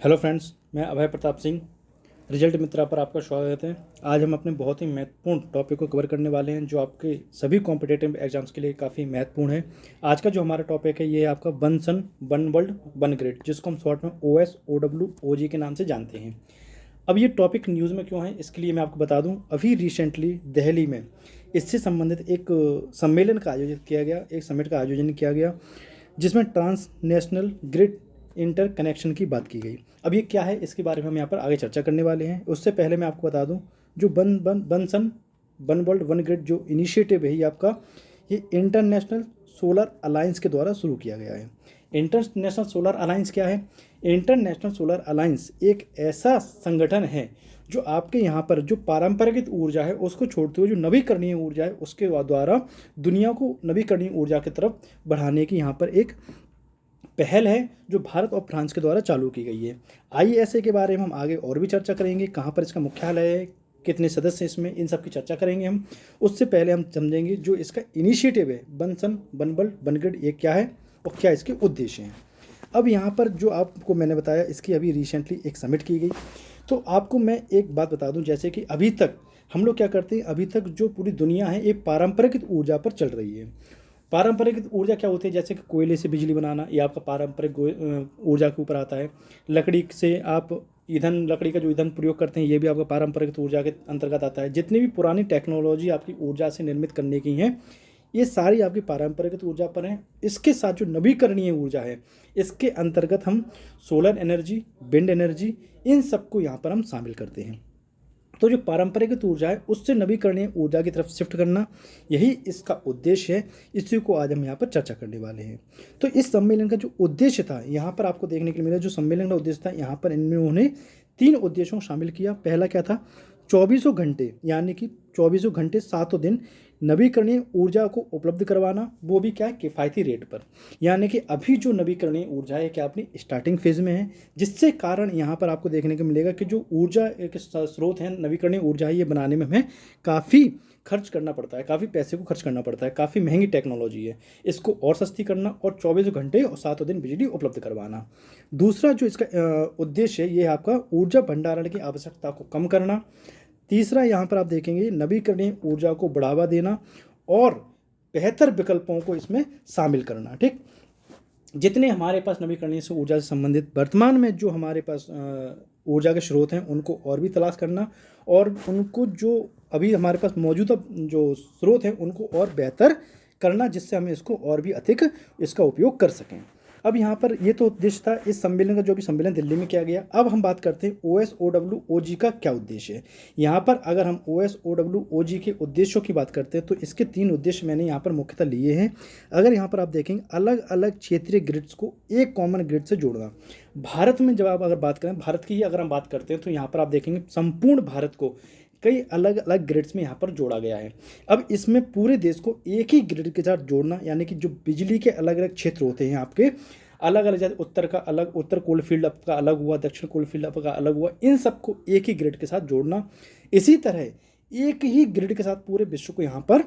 Hello friends, मैं अभय Pratap Singh result मित्रा पर आपका स्वागत है। आज हम अपने बहुत ही महत्वपूर्ण टॉपिक को कवर करने वाले हैं जो आपके सभी कॉम्पिटिटिव एग्जाम्स के लिए काफ़ी महत्वपूर्ण है। आज का जो हमारा टॉपिक है ये है आपका one sun one world one grid, जिसको हम शॉर्ट में OSOWOG के नाम से जानते हैं। अब ये टॉपिक न्यूज़ में क्यों है, इसके लिए मैं आपको बता दूं, अभी रिसेंटली दिल्ली में इससे संबंधित एक सम्मेलन का आयोजित किया गया, एक समिट का आयोजन किया गया, जिसमें transnational grid interconnection की बात की गई। अब ये क्या है, इसके बारे में हम यहाँ पर आगे चर्चा करने वाले हैं। उससे पहले मैं आपको बता दूं, जो one sun one world one grid जो इनिशिएटिव है ये आपका ये इंटरनेशनल सोलर अलायंस के द्वारा शुरू किया गया है। इंटरनेशनल सोलर अलायंस क्या है? इंटरनेशनल सोलर अलायंस एक ऐसा संगठन है जो आपके यहाँ पर जो पारंपरिक ऊर्जा है उसको छोड़ते हुए जो नवीकरणीय ऊर्जा है उसके द्वारा दुनिया को नवीकरणीय ऊर्जा की तरफ बढ़ाने की यहाँ पर एक पहल है जो भारत और फ्रांस के द्वारा चालू की गई है। ISA के बारे में हम आगे और भी चर्चा करेंगे, कहाँ पर इसका मुख्यालय है, कितने सदस्य इसमें, इन सब की चर्चा करेंगे हम। उससे पहले हम समझेंगे जो इसका इनिशिएटिव है one sun one world one grid, ये क्या है और क्या इसके उद्देश्य हैं। अब यहाँ पर जो आपको मैंने बताया, इसकी अभी रिसेंटली एक समिट की गई। तो आपको मैं एक बात बता दूं, जैसे कि अभी तक हम लोग क्या करते हैं, अभी तक जो पूरी दुनिया है एक पारंपरिक ऊर्जा पर चल रही है। पारंपरिक ऊर्जा क्या होती है? जैसे कि कोयले से बिजली बनाना, ये आपका पारंपरिक ऊर्जा के ऊपर आता है। लकड़ी से आप ईंधन, लकड़ी का जो ईंधन प्रयोग करते हैं ये भी आपका पारंपरिक ऊर्जा के अंतर्गत आता है। जितनी भी पुरानी टेक्नोलॉजी आपकी ऊर्जा से निर्मित करने की हैं ये सारी आपकी पारंपरिक ऊर्जा पर हैं। इसके साथ जो नवीकरणीय ऊर्जा है इसके अंतर्गत हम सोलर एनर्जी, विंड एनर्जी, इन सबको यहाँ पर हम शामिल करते हैं। तो जो पारंपरिक ऊर्जा है उससे नवीकरणीय ऊर्जा की तरफ शिफ्ट करना, यही इसका उद्देश्य है। इसी को आज हम यहाँ पर चर्चा करने वाले हैं। तो इस सम्मेलन का जो उद्देश्य था यहाँ पर आपको देखने के लिए मिला, जो सम्मेलन का उद्देश्य था यहाँ पर इनमें उन्होंने 3 उद्देश्यों को शामिल किया। पहला क्या था? 24 घंटे, यानी कि 24 घंटे 7 दिन नवीकरणीय ऊर्जा को उपलब्ध करवाना, वो भी क्या है, किफ़ायती रेट पर। यानी कि अभी जो नवीकरणीय ऊर्जा है क्या अपनी स्टार्टिंग फेज में है, जिससे कारण यहाँ पर आपको देखने को मिलेगा कि जो ऊर्जा एक स्रोत है, नवीकरणीय ऊर्जा है, ये बनाने में हमें काफ़ी खर्च करना पड़ता है, काफ़ी पैसे को खर्च करना पड़ता है, काफ़ी महंगी टेक्नोलॉजी है। इसको और सस्ती करना और 24 घंटे और 7 दिन बिजली उपलब्ध करवाना। दूसरा जो इसका उद्देश्य है ये है आपका ऊर्जा भंडारण की आवश्यकता को कम करना। तीसरा यहाँ पर आप देखेंगे नवीकरणीय ऊर्जा को बढ़ावा देना और बेहतर विकल्पों को इसमें शामिल करना। ठीक, जितने हमारे पास नवीकरणीय से ऊर्जा से संबंधित वर्तमान में जो हमारे पास ऊर्जा के स्रोत हैं उनको और भी तलाश करना और उनको जो अभी हमारे पास मौजूदा जो स्रोत हैं उनको और बेहतर करना, जिससे हम इसको और भी अधिक इसका उपयोग कर सकें। अब यहाँ पर ये तो उद्देश्य था इस सम्मेलन का, जो भी सम्मेलन दिल्ली में किया गया। अब हम बात करते हैं OSOWOG का क्या उद्देश्य है। यहाँ पर अगर हम OSOWOG के उद्देश्यों की बात करते हैं तो इसके 3 उद्देश्य मैंने यहाँ पर मुख्यतः लिए हैं। अगर यहाँ पर आप देखेंगे, अलग अलग क्षेत्रीय ग्रिड्स को एक कॉमन ग्रिड से जोड़ना। भारत में जब आप अगर बात करें, भारत की ही अगर हम बात करते हैं तो यहाँ पर आप देखेंगे संपूर्ण भारत को कई अलग अलग ग्रिड्स में यहाँ पर जोड़ा गया है। अब इसमें पूरे देश को एक ही ग्रिड के साथ जोड़ना, यानी कि जो बिजली के अलग अलग क्षेत्र होते हैं आपके अलग अलग, जैसे उत्तर का अलग, उत्तर कोलफील्ड आपका अलग हुआ, दक्षिण कोलफील्ड आपका अलग हुआ, इन सबको एक ही ग्रिड के साथ जोड़ना। इसी तरह एक ही ग्रिड के साथ पूरे विश्व को यहाँ पर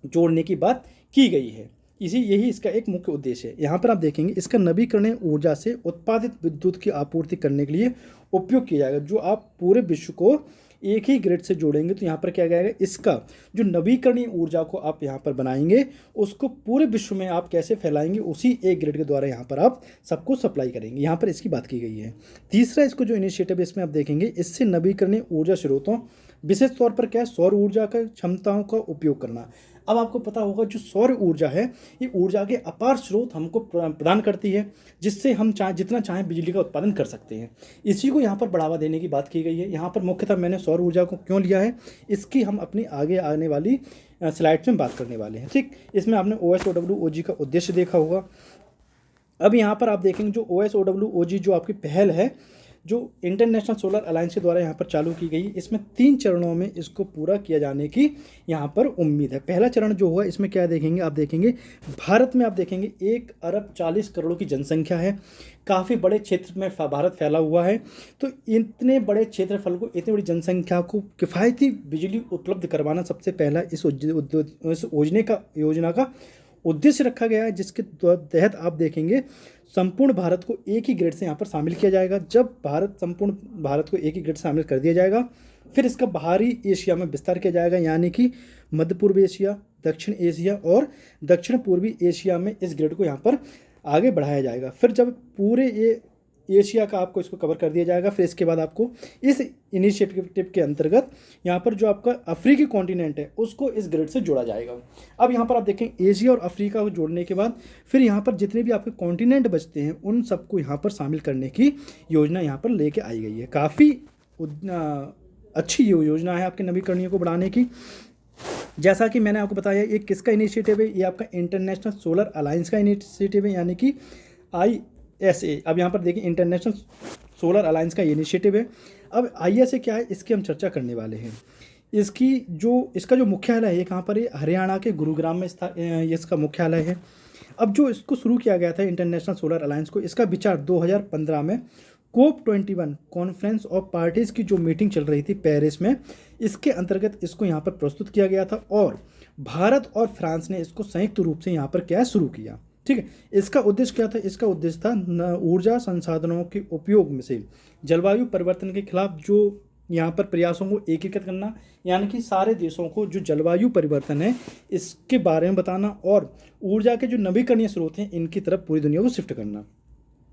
जोड़ने की बात की गई है। यही इसका एक मुख्य उद्देश्य है। यहाँ पर आप देखेंगे इसका नवीकरणीय ऊर्जा से उत्पादित विद्युत की आपूर्ति करने के लिए उपयोग किया जाएगा। जो आप पूरे विश्व को एक ही ग्रिड से जोड़ेंगे तो यहाँ पर क्या जाएगा, इसका जो नवीकरणीय ऊर्जा को आप यहाँ पर बनाएंगे उसको पूरे विश्व में आप कैसे फैलाएंगे, उसी एक ग्रिड के द्वारा यहाँ पर आप सबको सप्लाई करेंगे। यहाँ पर इसकी बात की गई है। तीसरा इसको जो इनिशिएटिव है इसमें आप देखेंगे इससे नवीकरणीय ऊर्जा स्रोतों, विशेष तौर पर क्या है, सौर ऊर्जा का क्षमताओं का उपयोग करना। अब आपको पता होगा जो सौर ऊर्जा है ये ऊर्जा के अपार स्रोत हमको प्रदान करती है, जिससे हम जितना चाहें बिजली का उत्पादन कर सकते हैं। इसी को यहाँ पर बढ़ावा देने की बात की गई है। यहाँ पर मुख्यतः मैंने सौर ऊर्जा को क्यों लिया है, इसकी हम अपनी आगे आने वाली स्लाइड्स में बात करने वाले हैं। ठीक, इसमें आपने OSOWOG का उद्देश्य देखा होगा। अब यहाँ पर आप देखेंगे जो OSOWOG जो आपकी पहल है, जो इंटरनेशनल सोलर अलायंस के द्वारा यहाँ पर चालू की गई, इसमें 3 चरणों में इसको पूरा किया जाने की यहाँ पर उम्मीद है। पहला चरण जो हुआ इसमें क्या देखेंगे, आप देखेंगे भारत में आप देखेंगे 1 अरब 40 करोड़ की जनसंख्या है, काफ़ी बड़े क्षेत्र में भारत फैला हुआ है। तो इतने बड़े क्षेत्रफल को, इतनी बड़ी जनसंख्या को किफ़ायती बिजली उपलब्ध करवाना सबसे पहला इस योजना का उद्देश्य रखा गया है, जिसके तहत आप देखेंगे संपूर्ण भारत को एक ही ग्रिड से यहाँ पर शामिल किया जाएगा। जब संपूर्ण भारत को एक ही ग्रिड से शामिल कर दिया जाएगा, फिर इसका बाहरी एशिया में विस्तार किया जाएगा, यानी कि मध्य पूर्व एशिया, दक्षिण एशिया और दक्षिण पूर्वी एशिया में इस ग्रिड को यहाँ पर आगे बढ़ाया जाएगा। फिर जब पूरे ये एशिया का आपको इसको कवर कर दिया जाएगा, फिर इसके बाद आपको इस इनिशिएटिव के अंतर्गत यहाँ पर जो आपका अफ्रीकी कॉन्टिनेंट है उसको इस ग्रिड से जोड़ा जाएगा। अब यहाँ पर आप देखें एशिया और अफ्रीका को जोड़ने के बाद फिर यहाँ पर जितने भी आपके कॉन्टिनेंट बचते हैं उन सबको यहाँ पर शामिल करने की योजना यहाँ पर लेके आई गई है। काफ़ी अच्छी योजना है आपके नवीकरणीय को बढ़ाने की। जैसा कि मैंने आपको बताया ये किसका इनिशिएटिव है, ये आपका इंटरनेशनल सोलर अलायंस का इनिशिएटिव है, यानी कि ISA। अब यहाँ पर देखिए इंटरनेशनल सोलर अलायंस का इनिशिएटिव है। अब ISA क्या है, इसकी हम चर्चा करने वाले हैं। इसका जो मुख्यालय है कहाँ पर है, हरियाणा के गुरुग्राम में इसका मुख्यालय है। अब जो इसको शुरू किया गया था इंटरनेशनल सोलर अलायंस को, इसका विचार 2015 में COP21 कॉन्फ्रेंस ऑफ पार्टीज़ की जो मीटिंग चल रही थी पेरिस में, इसके अंतर्गत इसको यहाँ पर प्रस्तुत किया गया था और भारत और फ्रांस ने इसको संयुक्त रूप से यहाँ पर क्या शुरू किया। ठीक है, इसका उद्देश्य क्या था, इसका उद्देश्य था ऊर्जा संसाधनों के उपयोग में से जलवायु परिवर्तन के खिलाफ जो यहाँ पर प्रयासों को एकीकृत करना, यानी कि सारे देशों को जो जलवायु परिवर्तन है इसके बारे में बताना और ऊर्जा के जो नवीकरणीय स्रोत हैं इनकी तरफ पूरी दुनिया को शिफ्ट करना।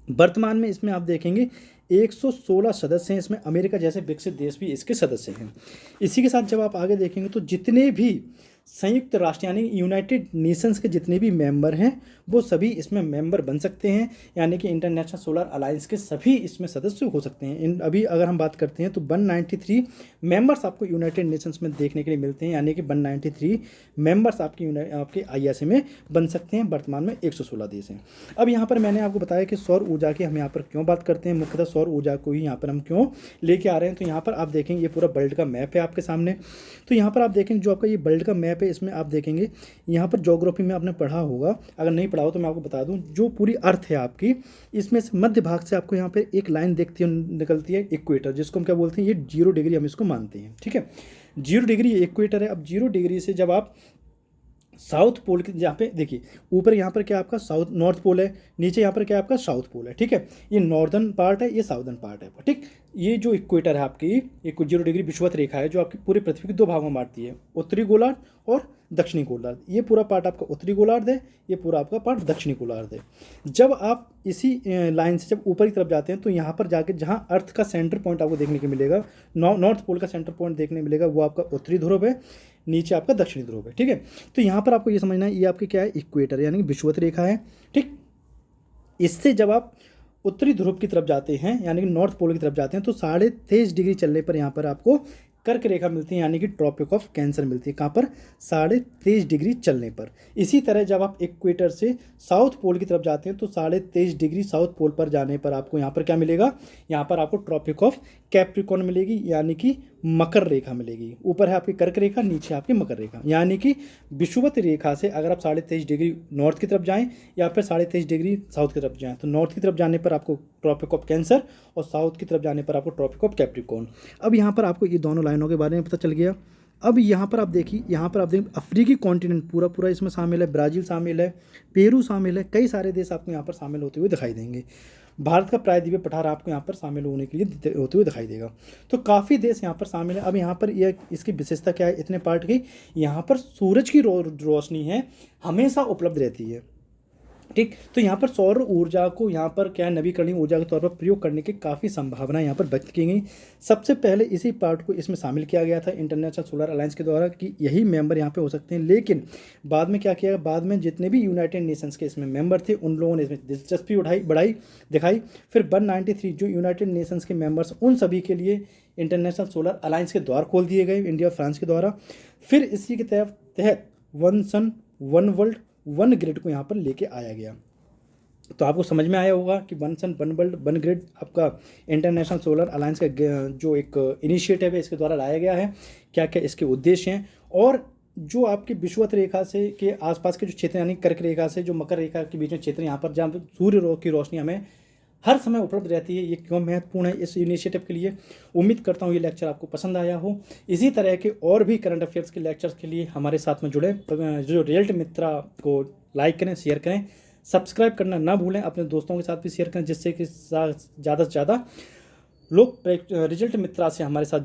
वर्तमान में इसमें आप देखेंगे 116 सदस्य हैं, इसमें अमेरिका जैसे विकसित देश भी इसके सदस्य हैं। इसी के साथ जब आप आगे देखेंगे तो जितने भी संयुक्त राष्ट्र यानी यूनाइटेड नेशंस के जितने भी मेंबर हैं वो सभी इसमें मेंबर बन सकते हैं, यानी कि इंटरनेशनल सोलर अलायंस के सभी इसमें सदस्य हो सकते हैं। अभी अगर हम बात करते हैं तो 193 मेंबर्स आपको यूनाइटेड नेशंस में देखने के लिए मिलते हैं, यानी कि 193 मेंबर्स आपके ISA में बन सकते हैं। वर्तमान में 116 देश हैं। अब यहाँ पर मैंने आपको बताया कि सौर ऊर्जा की हम यहाँ पर क्यों बात करते हैं, मुख्यतः सौर ऊर्जा को ही यहाँ पर हम क्यों लेके आ रहे हैं। तो यहाँ पर आप देखेंगे ये पूरा वर्ल्ड का मैप है आपके सामने। तो यहाँ पर आप देखेंगे जो आपका ये वर्ल्ड का मैप है इसमें आप देखेंगे यहाँ पर ज्योग्राफी में आपने पढ़ा होगा, अगर नहीं पढ़ा हो तो मैं आपको बता दूं, जो पूरी अर्थ है आपकी इसमें से मध्य भाग से आपको यहाँ पे एक लाइन निकलती है इक्वेटर, जिसको हम क्या बोलते हैं, ये 0 डिग्री हम इसको मानते हैं। ठीक है, 0 डिग्री ये इक्वेटर है। अब 0 डिग्री से जब आप साउथ पोल के जहाँ पे देखिए ऊपर यहाँ पर क्या आपका नॉर्थ पोल है, नीचे यहाँ पर क्या आपका साउथ पोल है। ठीक है, ये नॉर्दर्न पार्ट है, ये साउदर्न पार्ट है। ठीक, ये जो इक्वेटर है आपकी, ये 0 डिग्री विषुवत रेखा है जो आपकी पूरे पृथ्वी के 2 भागों में बांटती है, उत्तरी गोलार्ध और दक्षिणी गोलार्ध। ये पूरा पार्ट आपका उत्तरी गोलार्ध है, ये पूरा आपका पार्ट दक्षिणी गोलार्ध है। जब आप इसी लाइन से जब ऊपर की तरफ जाते हैं तो यहाँ पर जाके जहाँ अर्थ का सेंटर पॉइंट आपको देखने को मिलेगा, नॉर्थ पोल का सेंटर पॉइंट देखने मिलेगा, वो आपका उत्तरी ध्रुव है, नीचे आपका दक्षिणी ध्रुव है। ठीक है, तो यहाँ पर आपको ये समझना है ये आपकी क्या है, इक्वेटर यानी विषुवत रेखा है। ठीक, इससे जब आप उत्तरी ध्रुव की तरफ जाते हैं यानी कि नॉर्थ पोल की तरफ जाते हैं तो 23.5 डिग्री चलने पर यहाँ पर आपको कर्क रेखा मिलती है, यानी कि ट्रॉपिक ऑफ कैंसर मिलती है। कहाँ पर, 23.5 डिग्री चलने पर। इसी तरह जब आप इक्वेटर से साउथ पोल की तरफ जाते हैं तो 23.5 डिग्री साउथ पोल पर जाने पर आपको यहाँ पर क्या मिलेगा, यहाँ पर आपको ट्रॉपिक ऑफ कैप्रिकॉर्न मिलेगी, यानी कि मकर रेखा मिलेगी। ऊपर है आपकी कर्क रेखा, नीचे आपकी मकर रेखा, यानी कि विषुवत रेखा से अगर आप 23.5 डिग्री नॉर्थ की तरफ जाएं या फिर 23.5 डिग्री साउथ की तरफ जाएं तो नॉर्थ की तरफ जाने पर आपको ट्रॉपिक ऑफ कैंसर और साउथ की तरफ जाने पर आपको ट्रॉपिक ऑफ कैप्रिकॉर्न। अब यहाँ पर आपको ये दोनों लाइनों के बारे में पता चल गया। अब यहाँ पर आप देखिए, यहाँ पर आप देखिए अफ्रीकी कॉन्टिनेंट पूरा पूरा इसमें शामिल है, ब्राज़ील शामिल है, पेरू शामिल है, कई सारे देश आपको यहाँ पर शामिल होते हुए दिखाई देंगे। भारत का प्रायद्वीपीय पठार आपको यहाँ पर शामिल होने के लिए होते हुए दिखाई देगा। तो काफ़ी देश यहाँ पर शामिल है। अब यहाँ पर यह इसकी विशेषता क्या है इतने पार्ट की, यहाँ पर सूरज की रोशनी है हमेशा उपलब्ध रहती है। ठीक, तो यहाँ पर सौर ऊर्जा को यहाँ पर क्या नवीकरणीय ऊर्जा के तौर पर प्रयोग करने की काफ़ी संभावना यहाँ पर व्यक्त की गई। सबसे पहले इसी पार्ट को इसमें शामिल किया गया था इंटरनेशनल सोलर अलायंस के द्वारा कि यही मेंबर यहाँ पे हो सकते हैं, लेकिन बाद में क्या किया, बाद में जितने भी यूनाइटेड नेशंस के इसमें मेंबर थे उन लोगों ने इसमें दिलचस्पी दिखाई। फिर 193 जो यूनाइटेड नेशंस के मेंबर्स उन सभी के लिए इंटरनेशनल सोलर अलायंस के द्वार खोल दिए गए इंडिया और फ्रांस के द्वारा। फिर इसी के तहत 1 सन 1 वर्ल्ड 1 ग्रिड को यहाँ पर लेके आया गया। तो आपको समझ में आया होगा कि 1 सन 1 वर्ल्ड 1 ग्रिड आपका इंटरनेशनल सोलर अलायंस का जो एक इनिशिएटिव है इसके द्वारा लाया गया है, क्या क्या इसके उद्देश्य हैं और जो आपकी विषुवत रेखा से के आसपास के जो क्षेत्र यानी कर्क रेखा से जो मकर रेखा के बीच में क्षेत्र यहाँ पर जहाँ सूर्य की रोशनी हमें हर समय उपलब्ध रहती है। ये क्यों महत्वपूर्ण है इस इनिशिएटिव के लिए। उम्मीद करता हूँ ये लेक्चर आपको पसंद आया हो। इसी तरह के और भी करंट अफेयर्स के लेक्चर्स के लिए हमारे साथ में जुड़े। जो रिजल्ट मित्रा को लाइक करें, शेयर करें, सब्सक्राइब करना ना भूलें। अपने दोस्तों के साथ भी शेयर करें जिससे कि ज़्यादा से ज़्यादा लोग रिजल्ट मित्रा से हमारे साथ जुड़